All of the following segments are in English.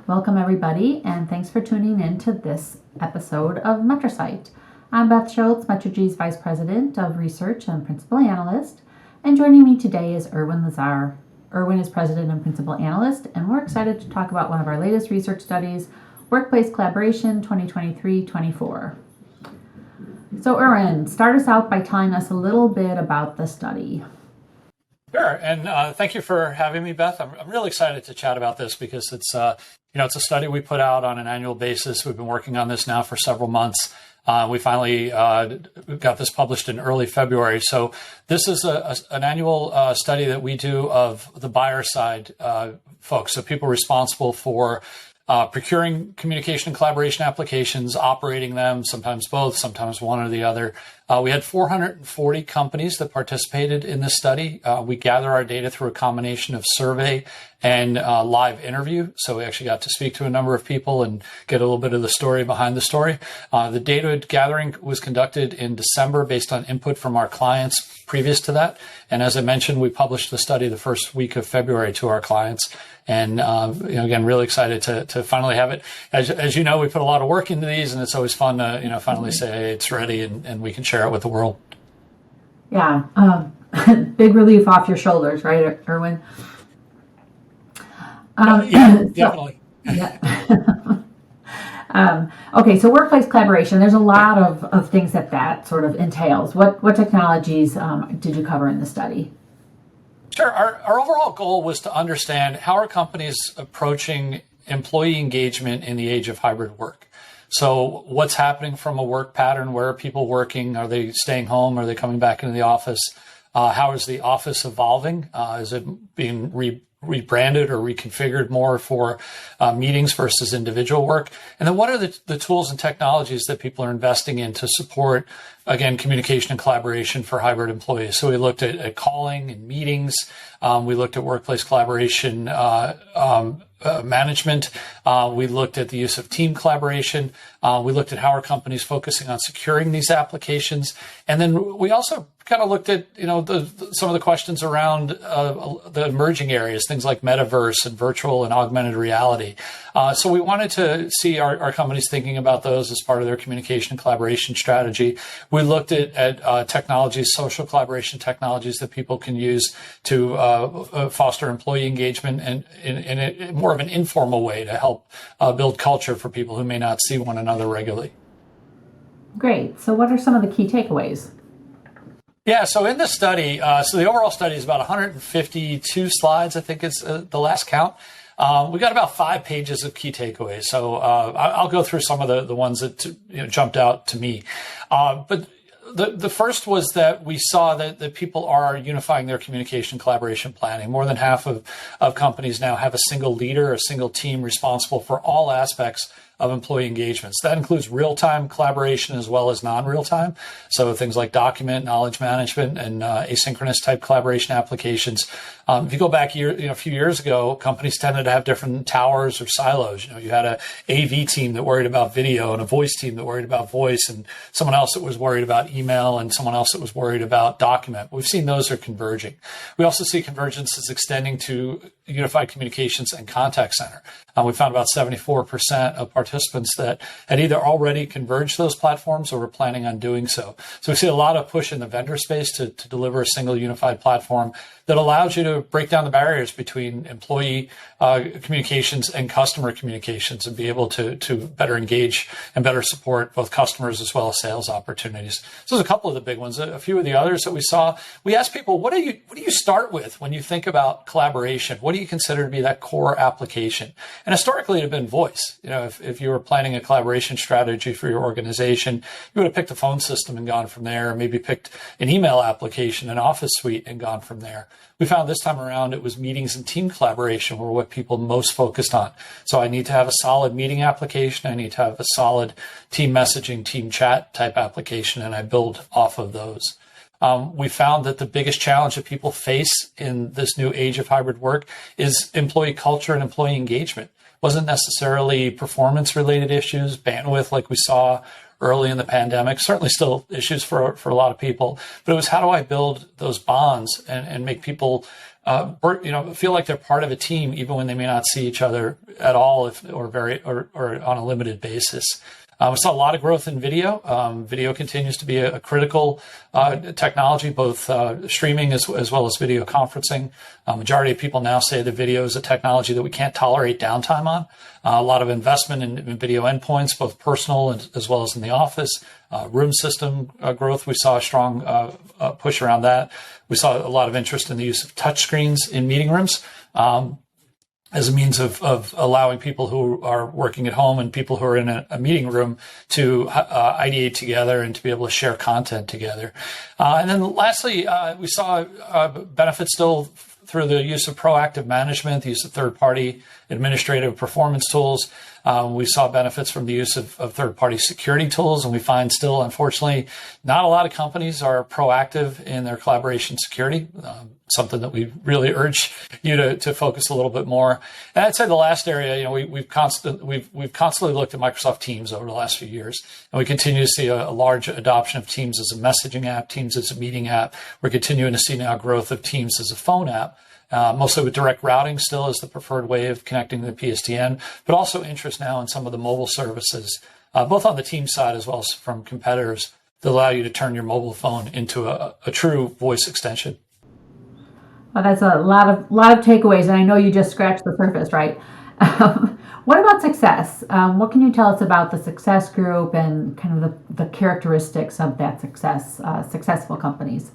Welcome, everybody, and thanks for tuning in to this episode of MetriSight. I'm Beth Schultz, Metrigy's Vice President of Research and Principal Analyst, and joining me today is Irwin Lazar. Irwin is President and Principal Analyst, and we're excited to talk about one of our latest research studies, Workplace Collaboration 2023-24. So, Irwin, start us out by telling us a little bit about the study. Sure, and thank you for having me, Beth. I'm really excited to chat about this because it's a study we put out on an annual basis. We've been working on this now for several months. We finally got this published in early February. So this is an annual study that we do of the buyer side folks, so people responsible for procuring communication and collaboration applications, operating them, sometimes both, sometimes one or the other. We had 440 companies that participated in this study. We gather our data through a combination of survey and live interview. So we actually got to speak to a number of people and get a little bit of the story behind the story. The data gathering was conducted in December based on input from our clients previous to that. And as I mentioned, we published the study the first week of February to our clients. And again, really excited to finally have it. As you know, we put a lot of work into these, and it's always fun to finally say, hey, it's ready, and we can share it with the world. Yeah, big relief off your shoulders, right, Irwin? Definitely. Yeah. Okay, so workplace collaboration, there's a lot of things that sort of entails. What technologies did you cover in the study? Sure. Our overall goal was to understand how are companies approaching employee engagement in the age of hybrid work. So what's happening from a work pattern? Where are people working? Are they staying home? Are they coming back into the office? How is the office evolving? Is it being rebranded or reconfigured more for meetings versus individual work? And then what are the tools and technologies that people are investing in to support, again, communication and collaboration for hybrid employees? So we looked at calling and meetings. We looked at workplace collaboration management. We looked at the use of team collaboration. We looked at how are companies focusing on securing these applications. And then we also kind of looked at, some of the questions around the emerging areas, things like metaverse and virtual and augmented reality. So we wanted to see our companies thinking about those as part of their communication and collaboration strategy. We looked at technologies, social collaboration technologies that people can use to foster employee engagement and in more of an informal way to help build culture for people who may not see one another regularly. Great. So what are some of the key takeaways? Yeah, so in the study, so the overall study is about 152 slides, I think is the last count. We got about 5 pages of key takeaways. So I'll go through some of the ones that jumped out to me. But the first was that we saw that people are unifying their communication collaboration planning. More than half of companies now have a single leader, a single team responsible for all aspects of employee engagements. That includes real-time collaboration as well as non-real-time. So things like document, knowledge management, and asynchronous type collaboration applications. If you go back a few years ago, companies tended to have different towers or silos. You had a AV team that worried about video and a voice team that worried about voice and someone else that was worried about email and someone else that was worried about document. We've seen those are converging. We also see convergence is extending to unified communications and contact center. We found about 74% of participants that had either already converged those platforms or were planning on doing so. So we see a lot of push in the vendor space to deliver a single unified platform that allows you to break down the barriers between employee communications and customer communications and be able to better engage and better support both customers as well as sales opportunities. So there's a couple of the big ones. A few of the others that we saw, we asked people, what do you start with when you think about collaboration? What do you consider to be that core application? And historically, it had been voice. If you were planning a collaboration strategy for your organization, you would have picked a phone system and gone from there, or maybe picked an email application, an Office suite, and gone from there. We found this time around it was meetings and team collaboration were what people most focused on. So I need to have a solid meeting application. I need to have a solid team messaging, team chat type application, and I build off of those. We found that the biggest challenge that people face in this new age of hybrid work is employee culture and employee engagement. It wasn't necessarily performance-related issues, bandwidth like we saw early in the pandemic, certainly still issues for a lot of people, but it was how do I build those bonds and make people feel like they're part of a team, even when they may not see each other at all, or on a limited basis. We saw a lot of growth in video. Video continues to be a critical technology, both streaming as well as video conferencing. Majority of people now say that video is a technology that we can't tolerate downtime on. A lot of investment in video endpoints, both personal as well as in the office. Room system growth, we saw a strong push around that. We saw a lot of interest in the use of touchscreens in meeting rooms. As a means of allowing people who are working at home and people who are in a meeting room to ideate together and to be able to share content together. And then lastly, we saw benefits still through the use of proactive management, the use of third-party administrative performance tools. We saw benefits from the use of third-party security tools, and we find still, unfortunately, not a lot of companies are proactive in their collaboration security, something that we really urge you to focus a little bit more. And I'd say the last area, we've constantly looked at Microsoft Teams over the last few years, and we continue to see a large adoption of Teams as a messaging app, Teams as a meeting app. We're continuing to see now growth of Teams as a phone app. Mostly with direct routing still as the preferred way of connecting to the PSTN, but also interest now in some of the mobile services, both on the team side as well as from competitors that allow you to turn your mobile phone into a true voice extension. Well, that's a lot of takeaways, and I know you just scratched the surface, right? What about success? What can you tell us about the success group and kind of the characteristics of that successful companies?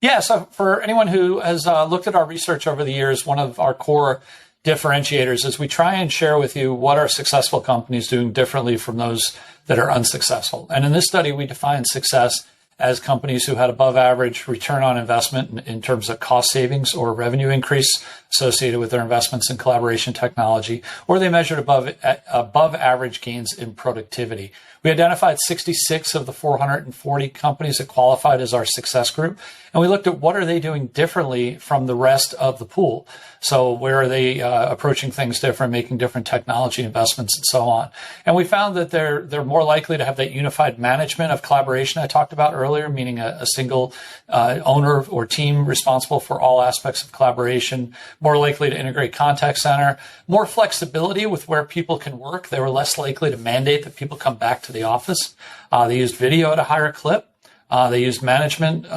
Yeah, so for anyone who has looked at our research over the years, one of our core differentiators is we try and share with you what are successful companies doing differently from those that are unsuccessful. And in this study, we define success as companies who had above average return on investment in terms of cost savings or revenue increase associated with their investments in collaboration technology, or they measured above average gains in productivity. We identified 66 of the 440 companies that qualified as our success group, and we looked at what are they doing differently from the rest of the pool. So where are they approaching things different, making different technology investments, and so on. And we found that they're more likely to have that unified management of collaboration I talked about earlier, meaning a single owner or team responsible for all aspects of collaboration, more likely to integrate contact center, more flexibility with where people can work. They were less likely to mandate that people come back to the office. They used video at a higher clip. They used management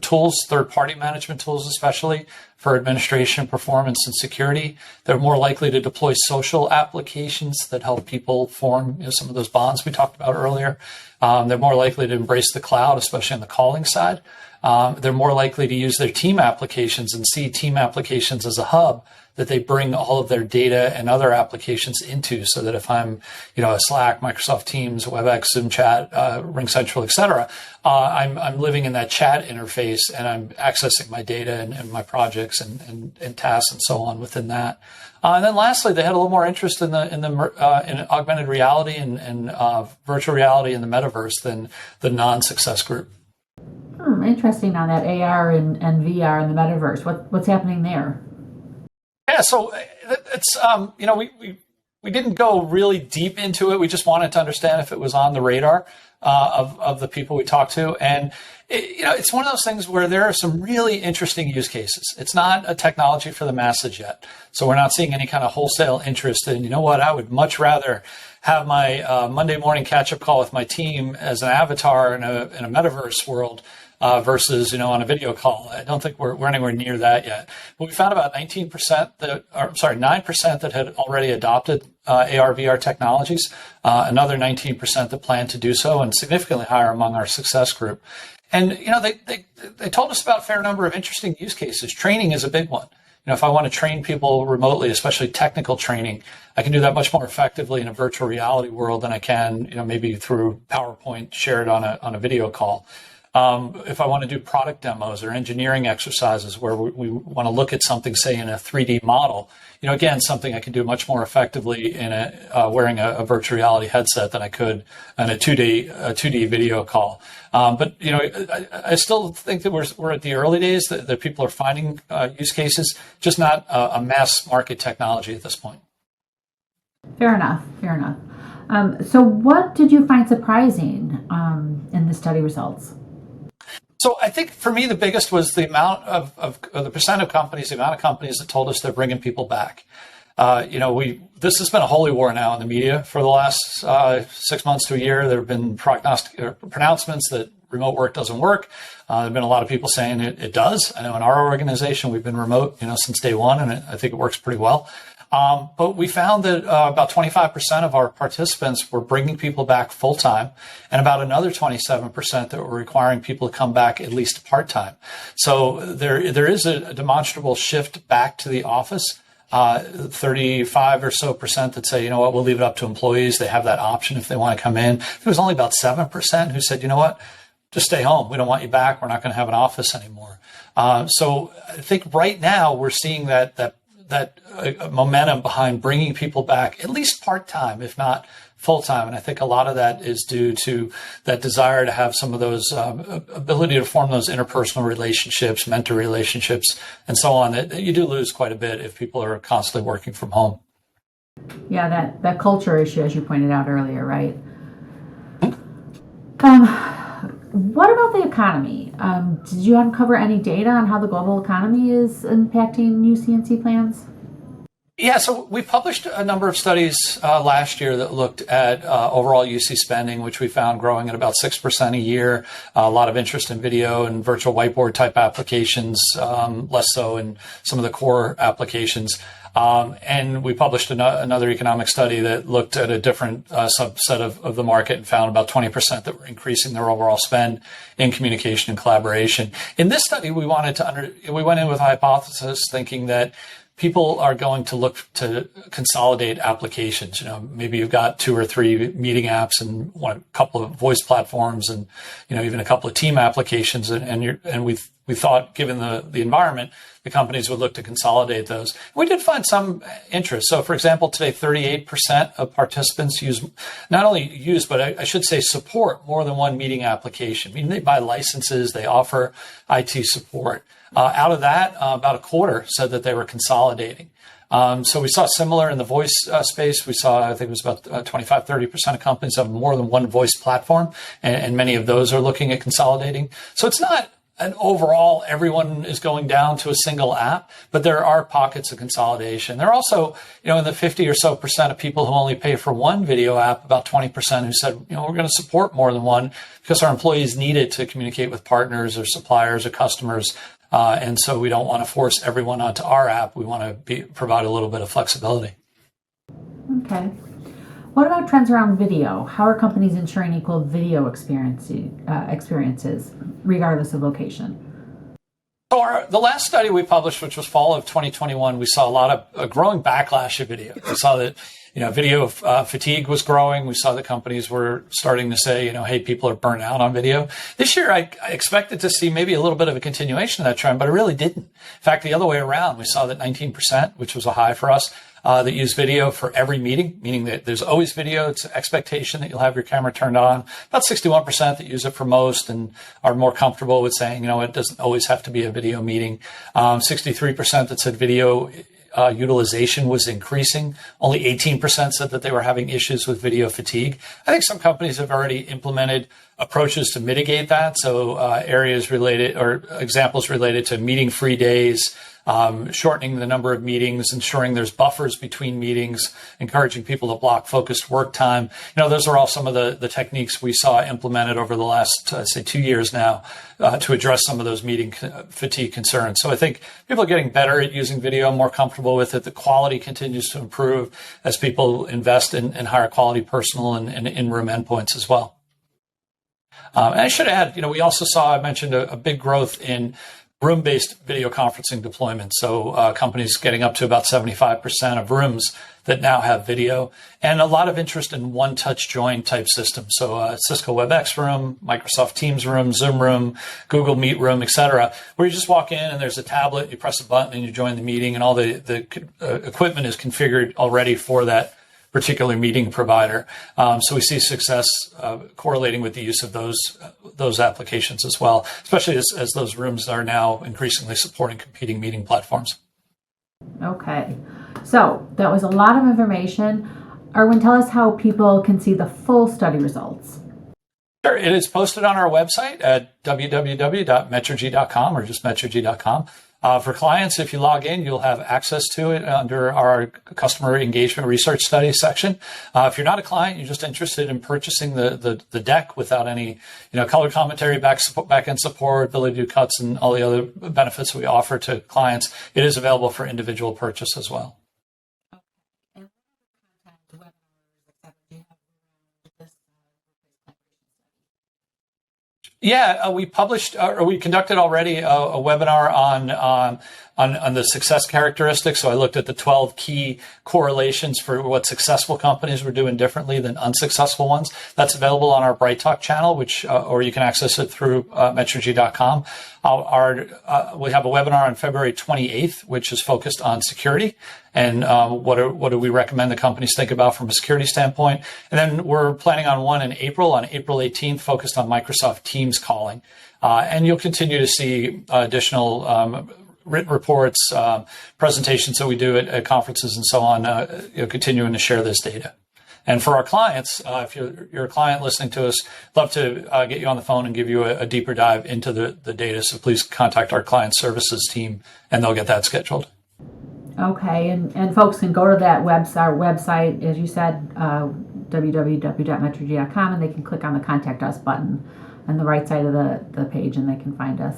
tools, third-party management tools especially, for administration, performance, and security. They're more likely to deploy social applications that help people form some of those bonds we talked about earlier. They're more likely to embrace the cloud, especially on the calling side. They're more likely to use their team applications and see team applications as a hub that they bring all of their data and other applications into, so that if I'm, a Slack, Microsoft Teams, WebEx, Zoom Chat, RingCentral, etc., I'm living in that chat interface and I'm accessing my data and my projects and tasks and so on within that. And then lastly, they had a little more interest in augmented reality and virtual reality in the metaverse than the non-success group. Interesting on that AR and VR in the metaverse. What's happening there? Yeah, so it's we didn't go really deep into it. We just wanted to understand if it was on the radar of the people we talked to, and it's one of those things where there are some really interesting use cases. It's not a technology for the masses yet, so we're not seeing any kind of wholesale interest in. I would much rather have my Monday morning catch-up call with my team as an avatar in a metaverse world. Versus, on a video call. I don't think we're anywhere near that yet. But we found about 9% that had already adopted AR, VR technologies, another 19% that plan to do so, and significantly higher among our success group. And, they told us about a fair number of interesting use cases. Training is a big one. If I want to train people remotely, especially technical training, I can do that much more effectively in a virtual reality world than I can, maybe through PowerPoint shared on a video call. If I want to do product demos or engineering exercises where we want to look at something, say, in a 3D model, again, something I can do much more effectively in wearing a virtual reality headset than I could in a 2D video call. But I still think that we're at the early days that people are finding use cases, just not a mass market technology at this point. Fair enough. So what did you find surprising in the study results? So I think for me, the biggest was the amount of the percent of companies, the amount of companies that told us they're bringing people back. This has been a holy war now in the media for the last 6 months to a year. There have been pronouncements that remote work doesn't work. There have been a lot of people saying it does. I know in our organization, we've been remote, since day one, and I think it works pretty well. But we found that about 25% of our participants were bringing people back full time, and about another 27% that were requiring people to come back at least part time. So there is a demonstrable shift back to the office. 35 or so percent that say, we'll leave it up to employees. They have that option if they want to come in. There was only about 7% who said, just stay home. We don't want you back. We're not going to have an office anymore. So I think right now we're seeing that momentum behind bringing people back, at least part-time, if not full-time. And I think a lot of that is due to that desire to have some of those ability to form those interpersonal relationships, mentor relationships, and so on, that you do lose quite a bit if people are constantly working from home. Yeah, that culture issue, as you pointed out earlier, right? What about the economy? Did you uncover any data on how the global economy is impacting UC&C plans? Yeah, so we published a number of studies last year that looked at overall UC spending, which we found growing at about 6% a year. A lot of interest in video and virtual whiteboard type applications, less so in some of the core applications. And we published another economic study that looked at a different subset of the market and found about 20% that were increasing their overall spend in communication and collaboration. In this study, we went in with a hypothesis thinking that people are going to look to consolidate applications. Maybe you've got 2 or 3 meeting apps and a couple of voice platforms and, even a couple of team applications. And we thought, given the environment, the companies would look to consolidate those. We did find some interest. So, for example, today, 38% of participants not only use, but I should say support more than one meeting application. I mean, they buy licenses, they offer IT support. Out of that, about a quarter said that they were consolidating. So we saw similar in the voice space. We saw, I think it was about 25, 30% of companies have more than one voice platform, and many of those are looking at consolidating. So it's not an overall everyone is going down to a single app, but there are pockets of consolidation. There are also, in the 50 or so percent of people who only pay for one video app, about 20% who said, we're going to support more than one because our employees need it to communicate with partners or suppliers or customers. And so we don't want to force everyone onto our app. We want to provide a little bit of flexibility. Okay. What about trends around video? How are companies ensuring equal video experiences regardless of location? So the last study we published, which was fall of 2021, we saw a lot of a growing backlash of video. We saw that video fatigue was growing. We saw that companies were starting to say, hey, people are burnt out on video. This year, I expected to see maybe a little bit of a continuation of that trend, but I really didn't. In fact, the other way around, we saw that 19%, which was a high for us, that use video for every meeting, meaning that there's always video. It's an expectation that you'll have your camera turned on. About 61% that use it for most and are more comfortable with saying, it doesn't always have to be a video meeting. 63% that said video utilization was increasing. Only 18% said that they were having issues with video fatigue. I think some companies have already implemented approaches to mitigate that. So areas related or examples related to meeting-free days, shortening the number of meetings, ensuring there's buffers between meetings, encouraging people to block focused work time. Those are all some of the techniques we saw implemented over the last, 2 years now to address some of those meeting fatigue concerns. So I think people are getting better at using video, more comfortable with it. The quality continues to improve as people invest in higher quality personal and in-room endpoints as well. And I should add, we also saw, I mentioned a big growth in room-based video conferencing deployment. So companies getting up to about 75% of rooms that now have video, and a lot of interest in one-touch join type systems. So Cisco WebEx room, Microsoft Teams room, Zoom room, Google Meet room, etc., where you just walk in and there's a tablet, you press a button and you join the meeting, and all the equipment is configured already for that particular meeting provider. So we see success correlating with the use of those applications as well, especially as those rooms are now increasingly supporting competing meeting platforms. Okay, so that was a lot of information. Irwin, tell us how people can see the full study results. Sure. It is posted on our website at www.metrigy.com or just metrigy.com. For clients, if you log in, you'll have access to it under our customer engagement research studies section. If you're not a client, you're just interested in purchasing the deck without any, color commentary, back-end support, ability to do cuts, and all the other benefits we offer to clients, it is available for individual purchase as well. Yeah, we conducted already a webinar on the success characteristics. So I looked at the 12 key correlations for what successful companies were doing differently than unsuccessful ones. That's available on our Bright Talk channel, or you can access it through Metrigy.com. We have a webinar on February 28th, which is focused on security and what do we recommend the companies think about from a security standpoint. And then we're planning on one in April, on April 18th, focused on Microsoft Teams calling. And you'll continue to see additional written reports, presentations that we do at conferences and so on, continuing to share this data. And for our clients, if you're a client listening to us, love to get you on the phone and give you a deeper dive into the data. So please contact our client services team and they'll get that scheduled. Okay, and folks can go to that our website, as you said, www.metrigy.com, and they can click on the Contact Us button on the right side of the page, and they can find us.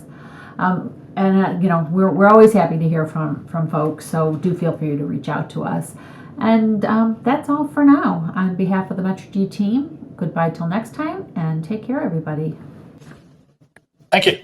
We're always happy to hear from folks, so do feel free to reach out to us. And that's all for now. On behalf of the Metrigy team, goodbye till next time, and take care, everybody. Thank you.